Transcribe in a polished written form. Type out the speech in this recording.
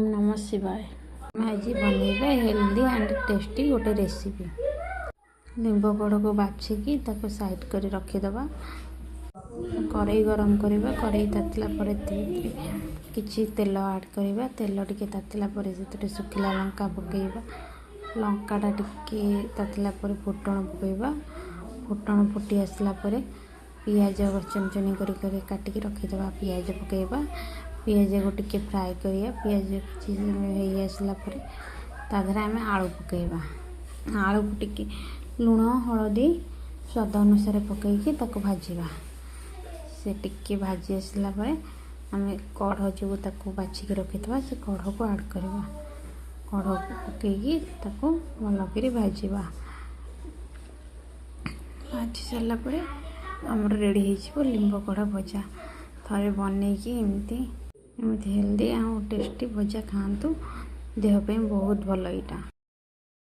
ओम नमः शिवाय। आज बनइबा हेल्दी एंड टेस्टी गोटे रेसिपी। लिंब कड़ को बाछिकी ताको साइड कर रखीदबा। कड़ई गरम करवा। कड़ई तातिला पर किछि तेल ऐड करवा। तेल टिके तातिला पर से सुखिला लंका पकेबा। लंकाटा टिके तातिला पर फुटण पकेबा। फुटण फुटी आसला पर पियाज चमचनी कर काटिकी रखीदबा। पियाज पकेबा। पियाज को टिके फ्राए करिया। पियाज किछि हो आसला पर ताधर आम आलू पकेबा। आलू को टिके लुण हलदी स्वाद अनुसार पकईकी ताको भाजिबा। से टिके भाजी आसला पर आम कढ़ जो ताको बाछिकी रखीथबा से कढ़ को ऐड करवा। कढ़ को पकईकी ताको भलकरी भाजिबा। भाजी सारा पर आमर रेडी हो लिंब कढ़ भजा। थरे बनईकी एमती हेल्दी और टेस्टी भजा खातु। देह पे बहुत भल।